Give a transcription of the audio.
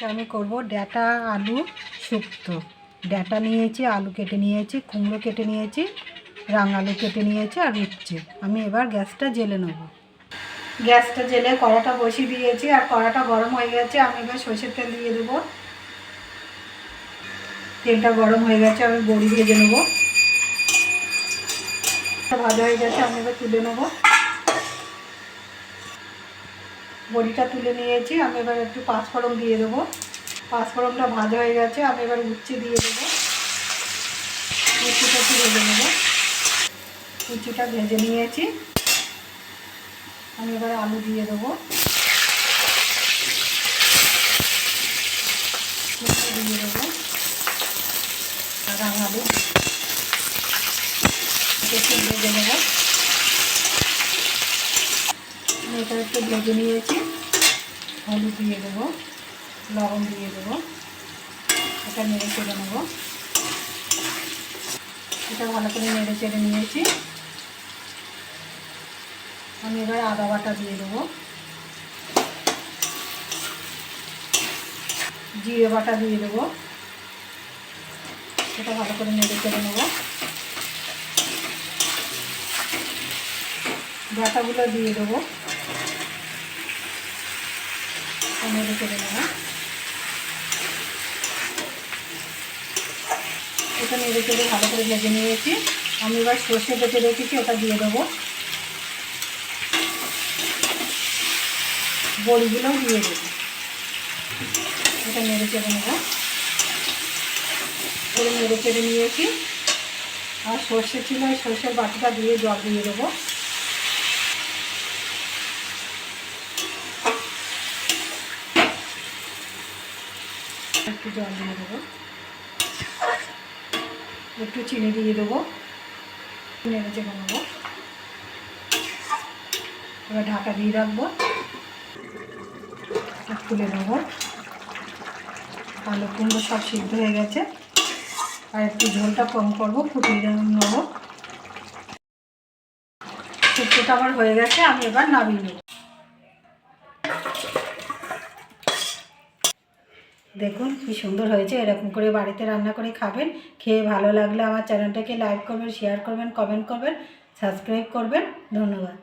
আমি করব ডাঁটা আলু শুক্তো। ডাঁটা নিয়েছি, আলু কেটে নিয়েছি, কুমড়ো কেটে নিয়েছি, রাঙালু কেটে নিয়েছি আর উচ্ছে। আমি এবার গ্যাসটা জ্বেলে নেব। গ্যাসটা জ্বেলে কড়াটা বসিয়ে দিয়েছি আর কড়াটা গরম হয়ে গেছে। আমি এবার সরষের তেল দিয়ে দেবো। তেলটা গরম হয়ে গেছে, আমি বড়ি ভেজে নেব। ভাজা হয়ে গেছে, আমি এবার তুলে নেব। বড়িটা তুলে নিয়েছি, আমি এবার একটু পাঁচফোড়ন দিয়ে দেবো। পাঁচফোড়নটা ভাজা হয়ে গেছে, আমি এবার উচ্ছে দিয়ে দেবো। উচ্ছেটা একটু ভেজে নেব। উচ্ছেটা ভেজে নিয়েছি, আমি এবার আলু দিয়ে দেবো। দিয়ে দেবো আর আলু একটু ভেজে নেব। এটা একটু ভেজে নিয়েছি, হলুদ দিয়ে দেবো, লবণ দিয়ে দেবো। এটা নেড়ে চেড়ে নেবো। এটা ভালো করে নেড়ে চেড়ে নিয়েছি। আমি এবার আদা বাটা দিয়ে দেবো, জিরে বাটা দিয়ে দেবো। এটা ভালো করে নেড়ে চেড়ে নেবো। ডাঁটাগুলো দিয়ে দেবো, নেড়ে চেড়ে নেবো। এটা নেড়ে চেড়ে ভালো করে ভেজে নিয়েছি। আমি এবার সর্ষে বেটে রেখেছি, ওটা দিয়ে দেবো। বড়িগুলোও দিয়ে দেবো। এটা নেড়ে চেড়ে নেবো। করে নেড়ে চেড়ে নিয়েছি। আর সর্ষে ছিল, ওই সর্ষের বাটিটা দিয়ে জল দিয়ে দেবো। একটু জল দিয়ে দেবো, একটু চিনি দিয়ে দেবো। নেড়ে চেড়ে নেবো। এবার ঢাকা দিয়ে রাখবো, তুলে নেবো। আলু কুমড়ো সব সিদ্ধ হয়ে গেছে, আর একটু ঝোলটা কম করবো, ফুটিয়ে নেবো। শুক্তোটা আমার হয়ে গেছে, আমি এবার নামিয়ে নেব। দেখুন কি সুন্দর হয়েছে। এরকম করে বাড়িতে রান্না করে খাবেন। খেয়ে ভালো লাগলে আমার চ্যানেলটাকে লাইক করবেন, শেয়ার করবেন, কমেন্ট করবেন, সাবস্ক্রাইব করবেন। ধন্যবাদ।